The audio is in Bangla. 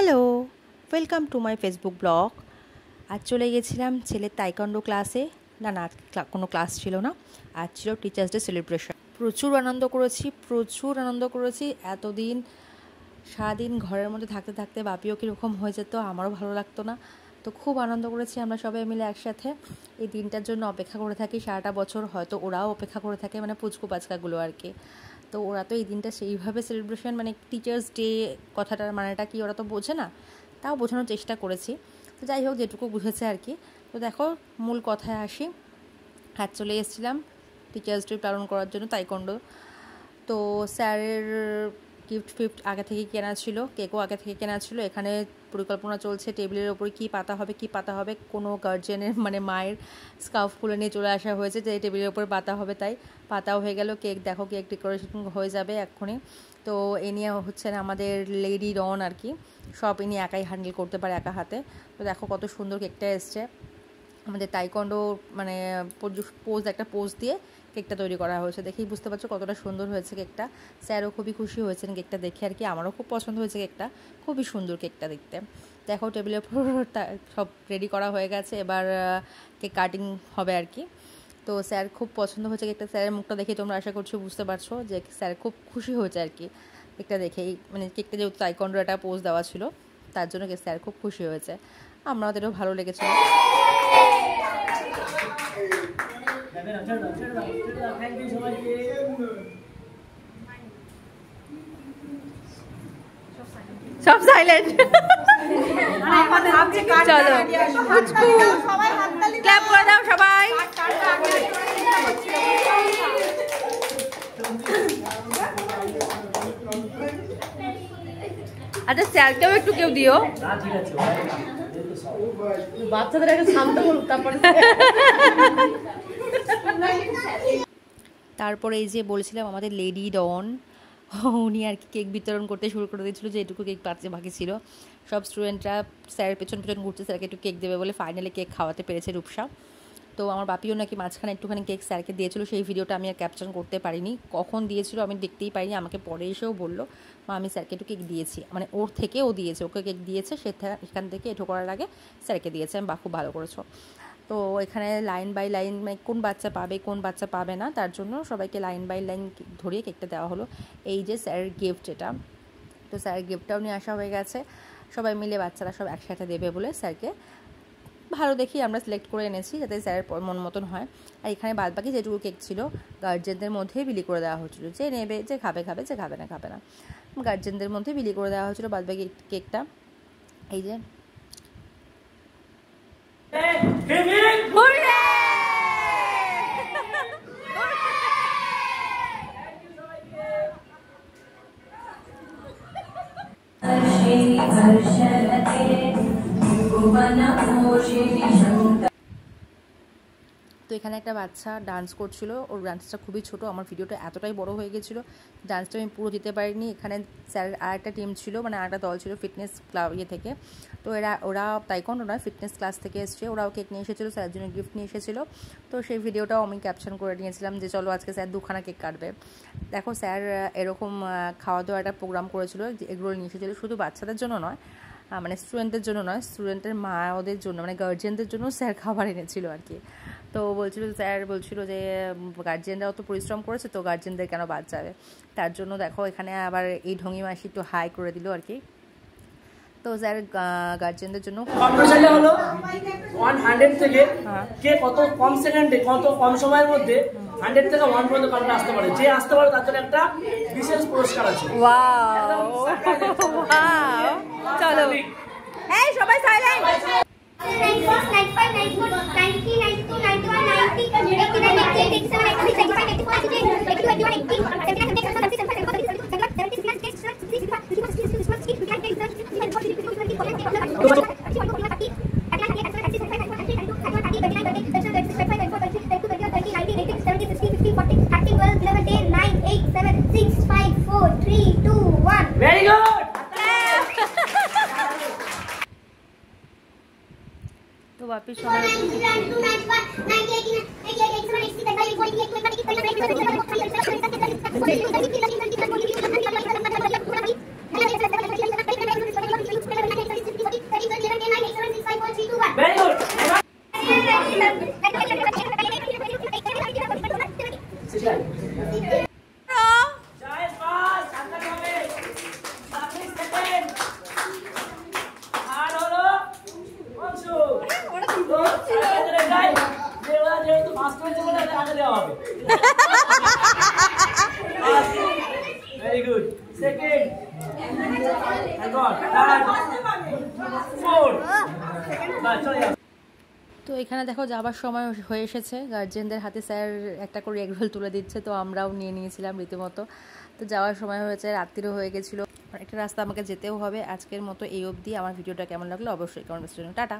Hello, welcome to my Facebook blog. আজ চলে গেছিলাম ছেলের তাইকন্ডো ক্লাসে। না কোনো ক্লাস ছিল না, আজ ছিল টিচার্স ডে সেলিব্রেশন। প্রচুর আনন্দ করেছি। এতদিন সারাদিন ঘরের মধ্যে থাকতে থাকতে বাপিও কীরকম হয়ে যেত, আমারও ভালো লাগতো না। তো খুব আনন্দ করেছি আমরা সবাই মিলে একসাথে। এই দিনটার জন্য অপেক্ষা করে থাকি সারাটা বছর, হয়তো ওরাও অপেক্ষা করে থাকে, মানে পুচকু বাচ্চাগুলো আর কি। তো ওরা তো এই দিনটা সেইভাবে সেলিব্রেশন, মানে টিচার্স ডে কথাটার মানেটা কি ওরা তো বোঝে না, তাও বোঝানোর চেষ্টা করেছি। তো যাই হোক, যেটুকু বুঝেছে আর কি। তো দেখো, মূল কথায় আসি। আজ চলে এসেছিলাম টিচার্স ডে পালন করার জন্য তাইকন্ডো। তো স্যারের গিফট আগে থেকে কেনা ছিল, কেকও আগে থেকে কেনা ছিল। এখানে পরিকল্পনা চলছে টেবিলের ওপরে কী পাতা হবে। কোনো গার্জিয়ানের মানে মায়ের স্কার্ফ খুলে নিয়ে চলে আসা হয়েছে যে টেবিলের ওপরে পাতা হবে, তাই পাতাও হয়ে গেল। কেক দেখো, কেক ডেকোরেশন হয়ে যাবে এক্ষুনি। তো এ নিয়ে হচ্ছে না আমাদের লেডি ডন আর কি, সব ইনি একাই হ্যান্ডেল করতে পারে একা হাতে। তো দেখো কত সুন্দর কেকটা এসছে। আমাদের তাইকন্ডো মানে একটা পোজ দিয়ে কেকটা তৈরি করা হয়েছে, দেখেই বুঝতে পারছো কতটা সুন্দর হয়েছে কেকটা। স্যারও খুবই খুশি হয়েছেন কেকটা দেখে আর কি, আমারও খুব পছন্দ হয়েছে কেকটা, খুবই সুন্দর কেকটা দেখতে। দেখো টেবিলের উপর সব রেডি করা হয়ে গেছে, এবার কেক কাটিং হবে আর কি। তো স্যার খুব পছন্দ হয়েছে কেকটা, স্যারের মুখটা দেখে তোমরা আশা করছো বুঝতে পারছো যে স্যার খুব খুশি হয়েছে আর কি কেকটা দেখেই। মানে কেকটা যেহেতু তাইকন্ডো একটা পোজ দেওয়া ছিল, তার জন্য স্যার খুব খুশি হয়েছে, আমাদেরও ভালো লেগেছিল। সব সাইলেন্ট। চলো ক্ল্যাপ করে দাও সবাই। আচ্ছা স্যারকেও একটু কেউ দিও, বাচ্চাদের আগে শান্ত বলুক তারপরে। তারপরে এই যে বলছিলাম আমাদের লেডি ডন, উনি আর কি কেক বিতরণ করতে শুরু করে দিয়েছিল, যে এটুকু কেক বাকি ছিল। সব স্টুডেন্টরা স্যারের পেছন ঘুরছে স্যারকে একটু কেক দেবে বলে, ফাইনালি কেক খাওয়াতে পেরেছে রূপসা। তো আমার বাপিও নাকি মাঝখানে একটুখানি কেক স্যারকে দিয়েছিল, সেই ভিডিওটা আমি আর ক্যাপচার করতে পারিনি, কখন দিয়েছিল আমি দেখতেই পাইনি। আমাকে পরে এসেও বললো, মা আমি স্যারকে একটু কেক দিয়েছি, মানে ওর থেকে ও দিয়েছে, ওকে কেক দিয়েছে, সেখান থেকে এঠো করার আগে স্যারকে দিয়েছে। আমি খুব ভালো করেছো। তো এখানে লাইন বাই লাইন, মানে কোন বাচ্চা পাবে কোন বাচ্চা পাবে না, তার জন্য সবাইকে লাইন বাই লাইন ধরিয়ে কেকটা দেওয়া হলো। এই যে স্যারের গিফট এটা, তো স্যারের গিফটটাও নিয়ে আসা হয়ে গেছে। সবাই মিলে বাচ্চারা সব একসাথে দেবে বলে স্যারকে ভালো দেখি আমরা সিলেক্ট করে এনেছি, যাতে স্যারের মন মতন হয়। আর এখানে বাদবাকি যেটুকু কেক ছিল গার্জেনদের মধ্যেই বিলি করে দেওয়া হচ্ছিলো, যে নেবে, যে খাবে, যে খাবে না। গার্জেনদের মধ্যে বিলি করে দেওয়া হচ্ছিলো বাদবাকি কেকটা। এই যে তো এখানে একটা বাচ্চা ডান্স করছিল, ওর ডান্সটা খুবই ছোট, আমার ভিডিওটা এতটাই বড় হয়ে গেছিলো, ডান্সটা আমি পুরো দিতে পারিনি। এখানে স্যারের আর একটা টিম ছিল, মানে আর একটা দল ছিল ফিটনেস ক্লাব থেকে। তো ওরা তাইকন্ডো নয়, ফিটনেস ক্লাস থেকে এসছে, ওরাও কেক নিয়ে এসেছিলো, স্যারের জন্য গিফট নিয়ে এসেছিলো। তো সেই ভিডিওটাও আমি ক্যাপশন করে নিয়েছিলাম যে চলো আজকে স্যার 2খানা কেক কাটবে। দেখো স্যার এরকম খাওয়া দাওয়া একটা প্রোগ্রাম করেছিল, যে এগরোল নিয়ে এসেছিলো, শুধু বাচ্চাদের জন্য নয়, মানে স্টুডেন্টদের জন্য নয়, স্টুডেন্টের মা ওদের জন্য, মানে গার্জিয়ানদের জন্য স্যার খাবার এনেছিল আর কি। তো স্যার বলছিল যে গার্জিয়ানরাও তো পরিশ্রম করেছে, তো গার্জিয়ানদের কেন বাদ যাবে, তার জন্য দেখো এখানে আবার এই ঢঙ্গি মাসি একটু হাই করে দিল আর কি। তো স্যার গার্জিয়ানদের জন্য কম্পিটিশনটা হলো 100 থেকে কে কত কম সেকেন্ডে, কত কম সময়ের মধ্যে 100 থেকে 1 পর্যন্ত কাউন্টে আসতে পারে, যে আসতে পারে তার জন্য একটা বিশেষ পুরস্কার আছে। ওয়াও, চলো এই সবাই সাইলেন্ট। 94, 95, 94, 90, 92, 91, 90, 89, 88, 87, 88, 85, 84, 86, 82, 81, 82, 83, Very good. তো বাপি সবাই Very good. Second. And God. Third. Fourth. তো এখানে দেখো যাবার সময় হয়ে এসেছে, গার্জেনদের হাতে স্যার একটা করে এগরোল তুলে দিচ্ছে, তো আমরাও নিয়ে নিয়েছিলাম রীতিমতো। তো যাওয়ার সময় হয়েছে, রাত্রিরও হয়ে গেছিলো, একটা রাস্তা আমাকে যেতেও হবে। আজকের মতো এই অবধি। আমার ভিডিওটা কেমন লাগলো অবশ্যই কমেন্ট বক্সে জানাও। টাটা।